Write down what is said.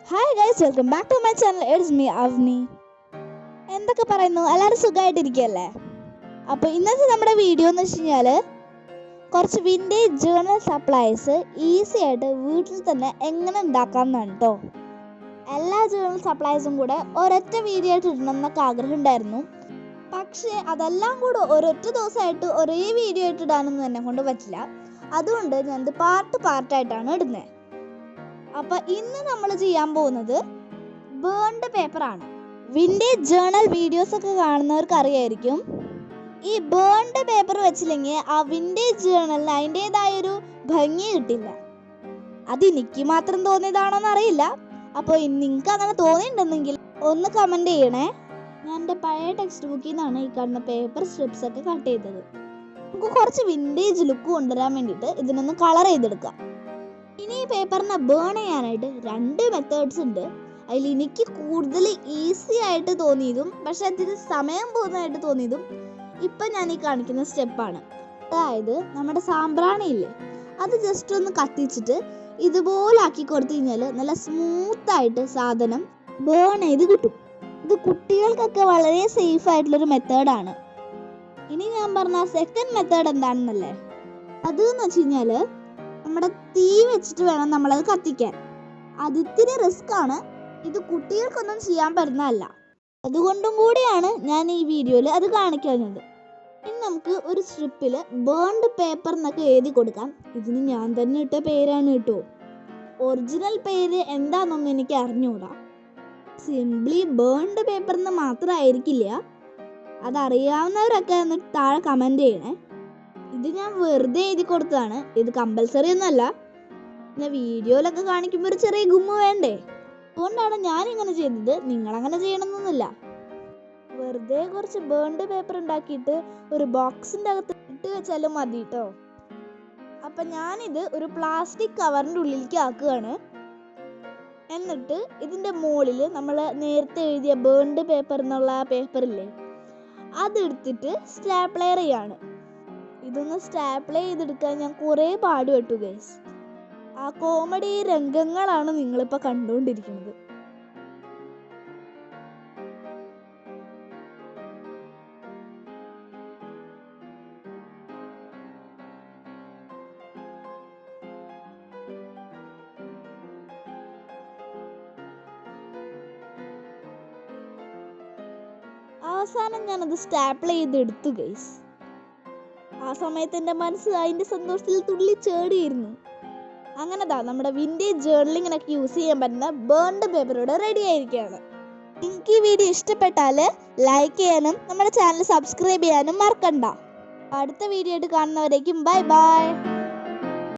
Hi guys, welcome back to my channel. It's me Avani. എന്തൊക്കെ പറയുന്നു? എല്ലാവരും സുഖമായിട്ടിരിക്കുകയല്ലേ? അപ്പോൾ ഇന്നത്തെ നമ്മുടെ വീഡിയോ എന്ന് വെച്ച് കഴിഞ്ഞാൽ കുറച്ച് വിൻറ്റേജ് ജേർണൽ സപ്ലൈസ് ഈസി ആയിട്ട് വീട്ടിൽ തന്നെ എങ്ങനെ ഉണ്ടാക്കാമെന്നാണ് കേട്ടോ. എല്ലാ ജേർണൽ സപ്ലൈസും കൂടെ ഒരൊറ്റ വീഡിയോ ആയിട്ട് ഇടണം എന്നൊക്കെ ആഗ്രഹം ഉണ്ടായിരുന്നു. പക്ഷേ അതെല്ലാം കൂടെ ഒരൊറ്റ ദിവസമായിട്ട് ഒരേ വീഡിയോ ആയിട്ട് ഇടാനൊന്നും എന്നെ കൊണ്ട് പറ്റില്ല. അതുകൊണ്ട് ഞാനത് പാർട്ടായിട്ടാണ് ഇടുന്നത്. അപ്പോൾ ഇന്ന് നമ്മൾ ചെയ്യാൻ പോകുന്നത് ബേൺഡ് പേപ്പറാണ്. വിൻറ്റേജ് ജേർണൽ വീഡിയോസ് ഒക്കെ കാണുന്നവർക്ക് അറിയായിരിക്കും, ഈ ബേൺഡ് പേപ്പർ വെച്ചില്ലെങ്കിൽ ആ വിൻറ്റേജ് ജേർണലിന് അതിൻ്റെതായൊരു ഭംഗി കിട്ടില്ല. അത് എനിക്ക് മാത്രം തോന്നിയതാണോന്ന് അറിയില്ല. അപ്പോൾ നിങ്ങൾക്ക് അങ്ങനെ തോന്നിയിട്ടുണ്ടെങ്കിൽ ഒന്ന് കമൻറ്റ് ചെയ്യണേ. ഞാൻ എൻ്റെ പഴയ ടെക്സ്റ്റ് ബുക്കിൽ നിന്നാണ് ഈ കാണുന്ന പേപ്പർ സ്ട്രിപ്സ് ഒക്കെ കട്ട് ചെയ്തത്. നമുക്ക് കുറച്ച് വിൻറ്റേജ് ലുക്ക് കൊണ്ടുവരാൻ വേണ്ടിയിട്ട് ഇതിനൊന്ന് കളർ ചെയ്തെടുക്കാം. ഇനി ഈ പേപ്പറിനെ ബേൺ ചെയ്യാനായിട്ട് 2 മെത്തേഡ്സ് ഉണ്ട്. അതിൽ എനിക്ക് കൂടുതൽ ഈസി ആയിട്ട് തോന്നിയതും പക്ഷെ അതിന് സമയം പോകുന്നതായിട്ട് തോന്നിയതും ഇപ്പം ഞാൻ ഈ കാണിക്കുന്ന സ്റ്റെപ്പാണ്. അതായത് നമ്മുടെ സാമ്പ്രാണിയില്ലേ, അത് ജസ്റ്റ് ഒന്ന് കത്തിച്ചിട്ട് ഇതുപോലെ ആക്കി കൊടുത്തു കഴിഞ്ഞാൽ നല്ല സ്മൂത്തായിട്ട് സാധനം ബേൺ ചെയ്ത് കിട്ടും. ഇത് കുട്ടികൾക്കൊക്കെ വളരെ സേഫ് ആയിട്ടുള്ളൊരു മെത്തേഡാണ്. ഇനി ഞാൻ പറഞ്ഞ സെക്കൻഡ് മെത്തേഡ് എന്താണെന്നല്ലേ, അതെന്ന് വെച്ച് കഴിഞ്ഞാൽ നമ്മുടെ തീ വെച്ചിട്ട് വേണം നമ്മളത് കത്തിക്കാൻ. അത് ഇത്തിരി റിസ്ക് ആണ്. ഇത് കുട്ടികൾക്കൊന്നും ചെയ്യാൻ പറ്റുന്നതല്ല. അതുകൊണ്ടും കൂടിയാണ് ഞാൻ ഈ വീഡിയോയിൽ അത് കാണിക്കുന്നത്. ഇനി നമുക്ക് ഒരു സ്ട്രിപ്പിൽ ബേൺഡ് പേപ്പർ എന്നൊക്കെ എഴുതി കൊടുക്കാം. ഇതിന് ഞാൻ തന്നെ ഇട്ട പേരാണ് കേട്ടോ. ഒറിജിനൽ പേര് എന്താണെന്നൊന്നും എനിക്ക് അറിഞ്ഞൂടാ. സിംപ്ലി ബേൺഡ് പേപ്പർ എന്ന് മാത്രമായിരിക്കില്ല. അതറിയാവുന്നവരൊക്കെ ഒന്ന് താഴെ കമൻറ്റ് ചെയ്യണേ. ഇത് ഞാൻ വെറുതെ എഴുതി കൊടുത്തതാണ്, ഇത് കമ്പൽസറി ഒന്നുമല്ല. പിന്നെ വീഡിയോയിലൊക്കെ കാണിക്കുമ്പോൾ ഒരു ചെറിയ ഗുമ്മ വേണ്ടേ, അതുകൊണ്ടാണ് ഞാൻ ഇങ്ങനെ ചെയ്തത്. നിങ്ങളങ്ങനെ ചെയ്യണമെന്നൊന്നുമില്ല. വെറുതെ കുറച്ച് ബേൺഡ് പേപ്പർ ഉണ്ടാക്കിയിട്ട് ഒരു ബോക്സിൻ്റെ അകത്ത് ഇട്ട് വെച്ചാലും മതി കേട്ടോ. അപ്പം ഞാനിത് ഒരു പ്ലാസ്റ്റിക് കവറിൻ്റെ ഉള്ളിലേക്ക് ആക്കുകയാണ്. എന്നിട്ട് ഇതിൻ്റെ മുകളിൽ നമ്മൾ നേരത്തെ എഴുതിയ ബേൺഡ് പേപ്പർ എന്നുള്ള ആ പേപ്പറില്ലേ, അതെടുത്തിട്ട് സ്റ്റാപ്ലെയർ ചെയ്യാണ്. ഇതൊന്ന് സ്റ്റാപ്ലർ ചെയ്തെടുക്കാൻ ഞാൻ കുറേ പാടുപെട്ടു ഗൈസ്. ആ കോമഡി രംഗങ്ങളാണ് നിങ്ങളിപ്പോൾ കണ്ടുകൊണ്ടിരിക്കുന്നത്. അവസാനം ഞാനത് സ്റ്റാപ്ലർ ചെയ്തെടുത്തു ഗൈസ്. ആ സമയത്ത് എൻ്റെ മനസ്സ് അതിൻ്റെ സന്തോഷത്തിൽ തുള്ളി ചേടിയിരുന്നു. അങ്ങനെതാ നമ്മുടെ വിൻറ്റേജ് ജേർണലിങ്ങിനൊക്കെ യൂസ് ചെയ്യാൻ പറ്റുന്ന ബേൺഡ് പേപ്പറോടെ റെഡി ആയിരിക്കുകയാണ്. നിങ്ങൾക്ക് ഈ വീഡിയോ ഇഷ്ടപ്പെട്ടാൽ ലൈക്ക് ചെയ്യാനും നമ്മുടെ ചാനൽ സബ്സ്ക്രൈബ് ചെയ്യാനും മറക്കണ്ട. അടുത്ത വീഡിയോ ആയിട്ട് കാണുന്നവരേക്കും ബൈ ബൈ.